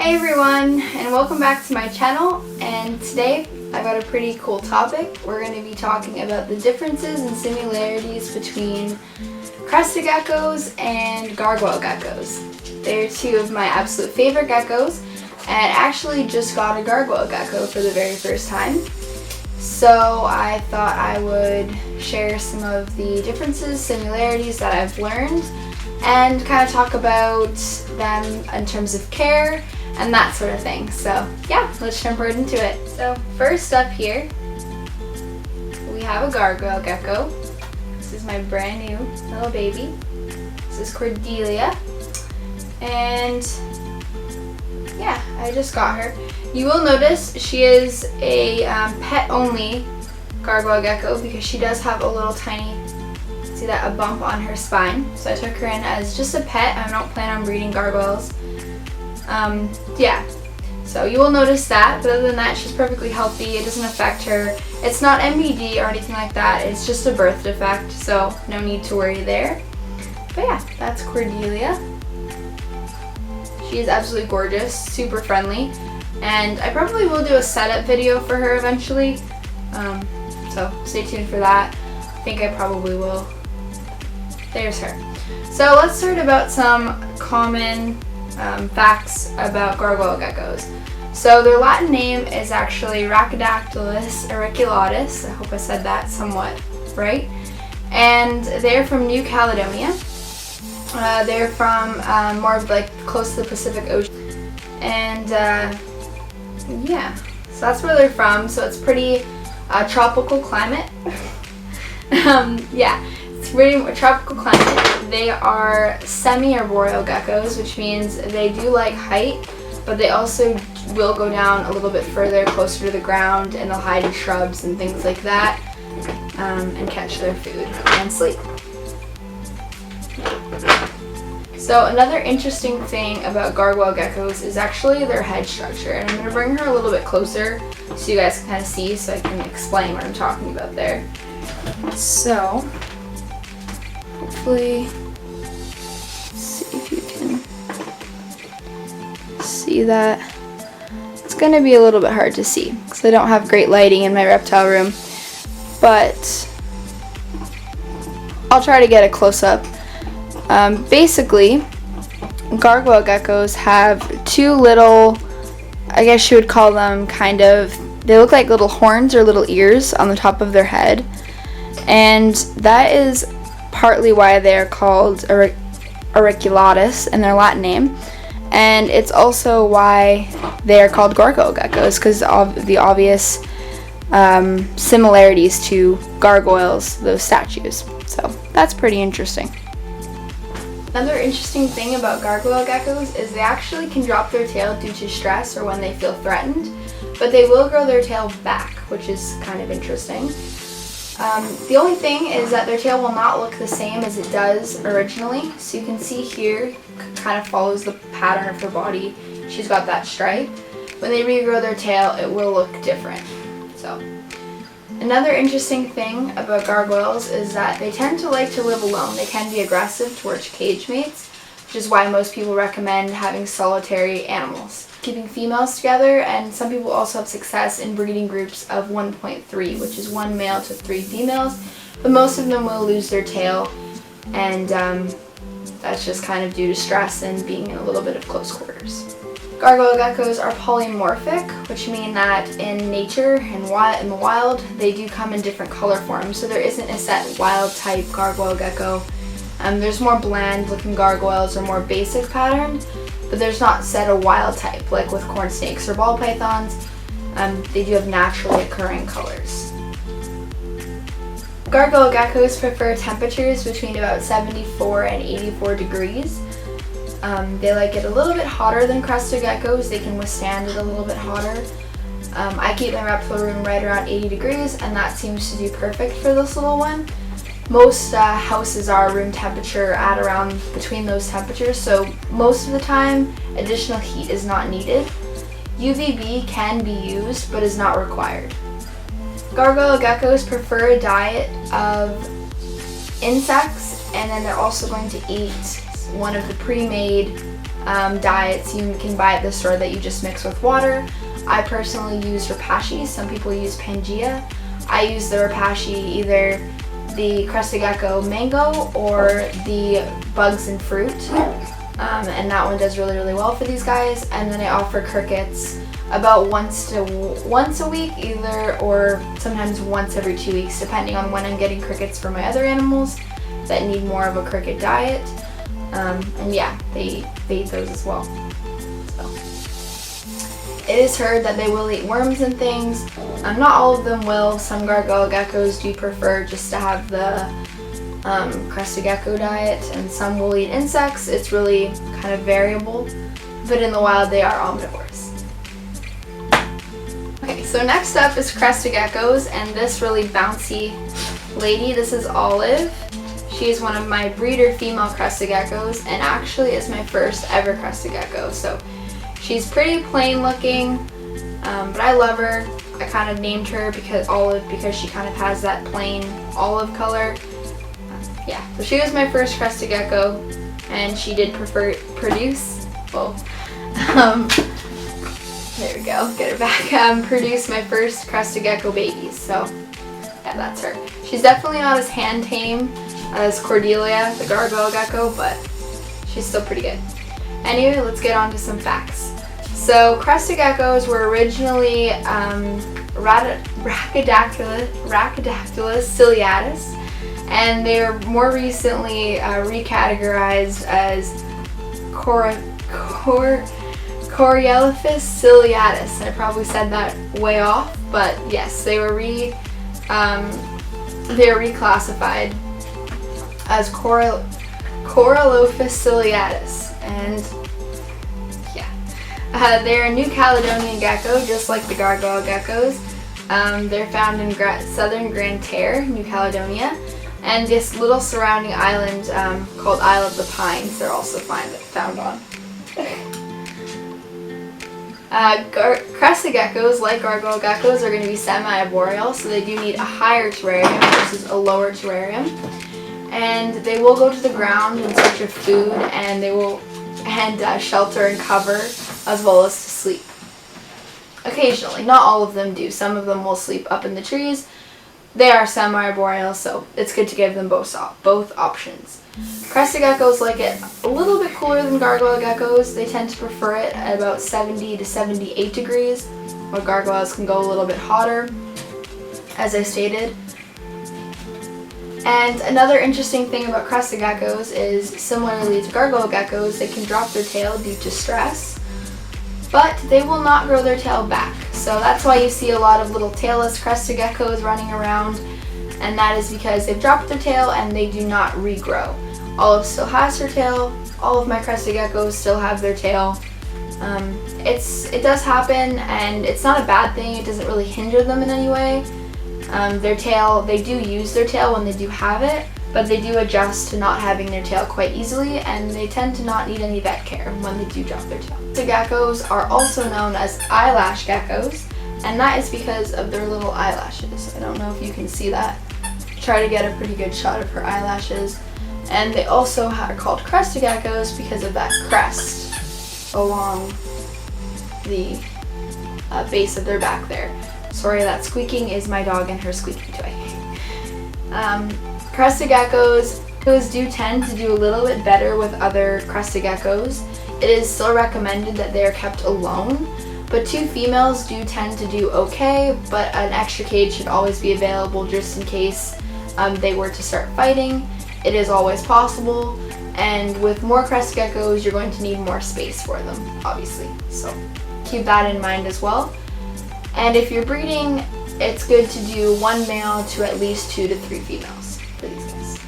Hey everyone, and welcome back to my channel. And today I got a pretty cool topic. We're going to be talking about the differences and similarities between Crested geckos and Gargoyle geckos. They're two of my absolute favorite geckos, and actually just got a Gargoyle Gecko for the very first time. So I thought I would share some of the differences, similarities that I've learned, and kind of talk about them in terms of care and that sort of thing. So yeah, let's jump right into it. So first up here, we have a Gargoyle Gecko. This is my brand new little baby. This is Cordelia. And yeah, I just got her. You will notice she is a pet-only Gargoyle Gecko because she does have a little tiny, see that, a bump on her spine. So I took her in as just a pet. I don't plan on breeding gargoyles. Yeah, so you will notice that, but other than that, she's perfectly healthy. It doesn't affect her. It's not MBD or anything like that. It's just a birth defect, so no need to worry there. But yeah, that's Cordelia. She is absolutely gorgeous, super friendly, and I probably will do a setup video for her eventually, so stay tuned for that. I think I probably will. There's her. So let's start about some common facts about Gargoyle geckos. So their Latin name is actually Rhacodactylus auriculatus. I hope I said that somewhat right. And they're from New Caledonia. They're from more like close to the Pacific Ocean. And yeah, so that's where they're from. So it's pretty tropical climate. Yeah. It's pretty tropical climate. They are semi-arboreal geckos, which means they do like height, but they also will go down a little bit further, closer to the ground, and they'll hide in shrubs and things like that, and catch their food and sleep. So another interesting thing about Gargoyle geckos is actually their head structure, and I'm going to bring her a little bit closer so you guys can kind of see, so I can explain what I'm talking about there. So hopefully, see if you can see that. It's going to be a little bit hard to see because I don't have great lighting in my reptile room, but I'll try to get a close-up. Basically, Gargoyle geckos have two little, I guess you would call them kind of, they look like little horns or little ears on the top of their head, and that is partly why they're called auriculatus in their Latin name, and it's also why they are called Gargoyle geckos, because of the obvious similarities to gargoyles, those statues. So that's pretty interesting. Another interesting thing about Gargoyle geckos is they actually can drop their tail due to stress or when they feel threatened, but they will grow their tail back, which is kind of interesting. The only thing is that their tail will not look the same as it does originally. So you can see here, kind of follows the pattern of her body. She's got that stripe. When they regrow their tail, it will look different. So another interesting thing about gargoyles is that they tend to like to live alone. They can be aggressive towards cage mates, which is why most people recommend having solitary animals, keeping females together, and some people also have success in breeding groups of 1.3, which is 1 male to 3 females, but most of them will lose their tail, and that's just kind of due to stress and being in a little bit of close quarters. Gargoyle geckos are polymorphic, which means that in nature and in the wild, they do come in different color forms, so there isn't a set wild type Gargoyle gecko. There's more bland looking gargoyles or more basic patterned, but there's not set a wild type like with corn snakes or ball pythons. They do have naturally occurring colors. Gargoyle geckos prefer temperatures between about 74 and 84 degrees. They like it a little bit hotter than Crested geckos. They can withstand it a little bit hotter. I keep my reptile room right around 80 degrees, and that seems to do perfect for this little one. Most houses are room temperature at around between those temperatures, so most of the time additional heat is not needed. UVB can be used but is not required. Gargoyle geckos prefer a diet of insects, and then they're also going to eat one of the pre-made diets you can buy at the store that you just mix with water. I personally use Repashy. Some people use Pangea. I use the Repashy, either the Crested Gecko Mango or the Bugs and Fruit. And that one does really well for these guys. And then I offer crickets about once a week either, or sometimes once every 2 weeks, depending on when I'm getting crickets for my other animals that need more of a cricket diet. And yeah, they eat those as well. So it is heard that they will eat worms and things. Not all of them will. Some gargoyle geckos do prefer just to have the Crested Gecko diet, and some will eat insects. It's really kind of variable, but in the wild they are omnivores. Okay, so next up is Crested Geckos, and this really bouncy lady, this is Olive. She is one of my breeder female Crested Geckos, and actually is my first ever Crested Gecko. So she's pretty plain looking, but I love her. I kind of named her Olive because she kind of has that plain olive color. Yeah, so she was my first Crested Gecko, and she did produce, well, there we go, get her back, produce my first Crested Gecko babies, so yeah, that's her. She's definitely not as hand tame as Cordelia, the Gargoyle Gecko, but she's still pretty good. Anyway, let's get on to some facts. So Crested Geckos were originally Rhacodactylus ciliatus, and they are more recently recategorized as Coriolis ciliatus. I probably said that way off, but yes, they were reclassified as Coriolis ciliatus, and yeah, they're a New Caledonian gecko, just like the Gargoyle geckos. They're found in southern Grande Terre, New Caledonia, and this little surrounding island called Isle of the Pines they're also found on. Crested geckos, like gargoyle geckos, are going to be semi-arboreal, so they do need a higher terrarium versus a lower terrarium. And they will go to the ground in search of food, and they will shelter and cover, as well as to sleep. Occasionally, not all of them do. Some of them will sleep up in the trees. They are semi-arboreal, so it's good to give them both options. Crested geckos like it a little bit cooler than gargoyle geckos. They tend to prefer it at about 70 to 78 degrees, while gargoyles can go a little bit hotter, as I stated. And another interesting thing about crested geckos is, similarly to gargoyle geckos, they can drop their tail due to stress, but they will not grow their tail back. So that's why you see a lot of little tailless crested geckos running around, and that is because they've dropped their tail and they do not regrow. Olive still has her tail. All of my crested geckos still have their tail. It does happen, and it's not a bad thing. It doesn't really hinder them in any way. Their tail, they do use their tail when they do have it, but they do adjust to not having their tail quite easily, and they tend to not need any vet care when they do drop their tail. The geckos are also known as eyelash geckos, and that is because of their little eyelashes. I don't know if you can see that. Try to get a pretty good shot of her eyelashes. And they also are called crested geckos because of that crest along the base of their back there. Sorry, that squeaking is my dog and her squeaking toy. Crested geckos do tend to do a little bit better with other crested geckos. It is still recommended that they are kept alone, but two females do tend to do okay, but an extra cage should always be available just in case they were to start fighting. It is always possible, and with more crested geckos, you're going to need more space for them, obviously. So keep that in mind as well. And if you're breeding, it's good to do one male to at least 2 to 3 females for these guys.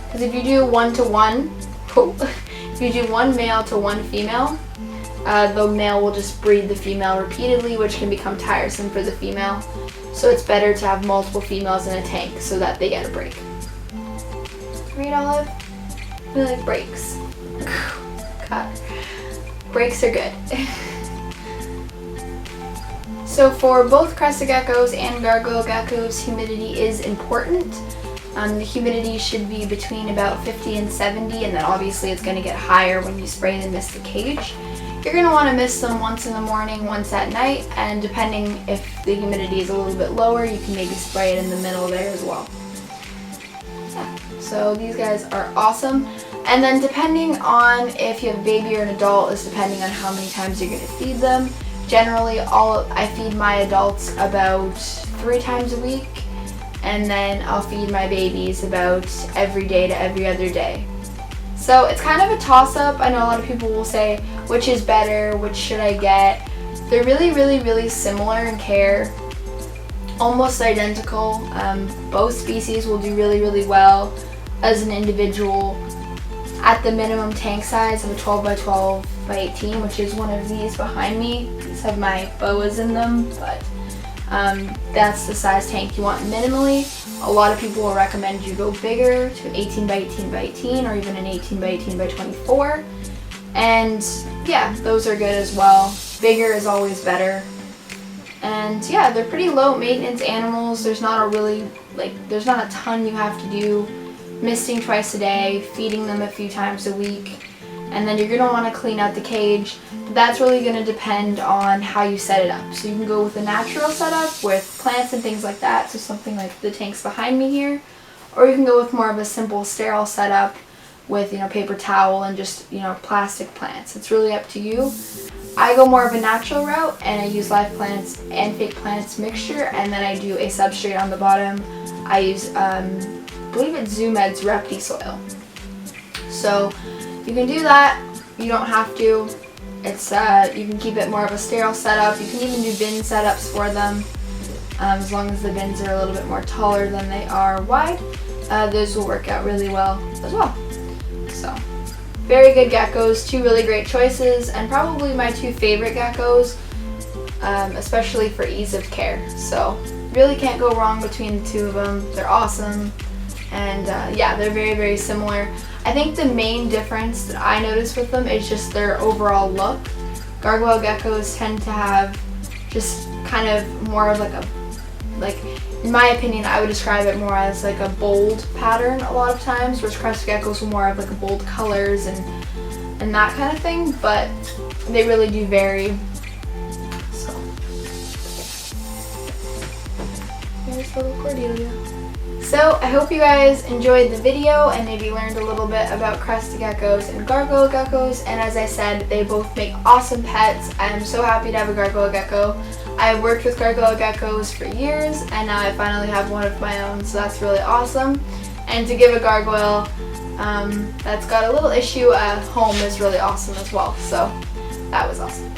Because if you do 1 to 1, if you do 1 male to 1 female, the male will just breed the female repeatedly, which can become tiresome for the female. So it's better to have multiple females in a tank so that they get a break. Right, Olive? We like breaks. God. Breaks are good. So for both crested geckos and gargoyle geckos, humidity is important. The humidity should be between about 50 and 70, and then obviously it's going to get higher when you spray and mist the cage. You're going to want to mist them once in the morning, once at night, and depending if the humidity is a little bit lower, you can maybe spray it in the middle there as well. Yeah, so these guys are awesome. And then depending on if you have a baby or an adult is depending on how many times you're going to feed them. Generally, I feed my adults about 3 times a week, and then I'll feed my babies about every day to every other day. So it's kind of a toss-up. I know a lot of people will say, which is better, which should I get? They're really, really, really similar in care, almost identical. Both species will do really, really well as an individual at the minimum tank size of a 12 by 12 by 18, which is one of these behind me. These have my boas in them, but that's the size tank you want minimally. A lot of people will recommend you go bigger to 18 by 18 by 18 or even an 18 by 18 by 24. And yeah, those are good as well. Bigger is always better. And yeah, they're pretty low maintenance animals. There's not a ton you have to do. Misting twice a day, feeding them a few times a week, and then you're going to want to clean out the cage. But that's really going to depend on how you set it up. So you can go with a natural setup with plants and things like that, so something like the tanks behind me here, or you can go with more of a simple sterile setup with, you know, paper towel and just, you know, plastic plants. It's really up to you. I go more of a natural route, and I use live plants and fake plants mixture, and then I do a substrate on the bottom. I use I believe it's ZooMed's Repti soil. So you can do that. You don't have to. It's you can keep it more of a sterile setup. You can even do bin setups for them, as long as the bins are a little bit more taller than they are wide. Those will work out really well as well. So very good geckos, 2 really great choices, and probably my 2 favorite geckos, especially for ease of care. So really can't go wrong between the 2 of them. They're awesome. And yeah, they're very, very similar. I think the main difference that I notice with them is just their overall look. Gargoyle geckos tend to have just kind of more of like in my opinion, I would describe it more as like a bold pattern a lot of times, whereas crested geckos will more have like a bold colors and that kind of thing, but they really do vary. So yeah. Here's little Cordelia. So I hope you guys enjoyed the video and maybe learned a little bit about crested geckos and gargoyle geckos, and as I said, they both make awesome pets. I am so happy to have a gargoyle gecko. I've worked with gargoyle geckos for years, and now I finally have one of my own, so that's really awesome. And to give a gargoyle that's got a little issue at home is really awesome as well, so that was awesome.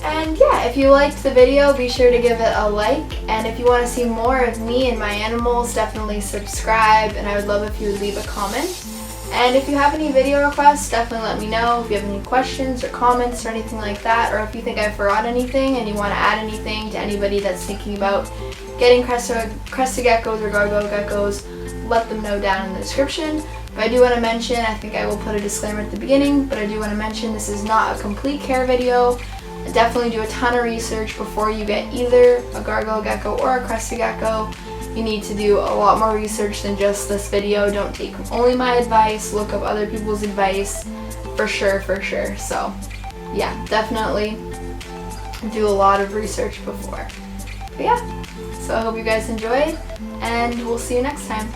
And yeah, if you liked the video, be sure to give it a like, and if you want to see more of me and my animals, definitely subscribe, and I would love if you would leave a comment. And if you have any video requests, definitely let me know. If you have any questions or comments or anything like that, or if you think I forgot anything and you want to add anything to anybody that's thinking about getting crested geckos or gargoyle geckos, let them know down in the description. But I do want to mention, I think I will put a disclaimer at the beginning, but I do want to mention this is not a complete care video. Definitely do a ton of research before you get either a gargoyle gecko or a crested gecko. You need to do a lot more research than just this video. Don't take only my advice, look up other people's advice for sure, So yeah, definitely do a lot of research before. But yeah, so I hope you guys enjoyed, and we'll see you next time.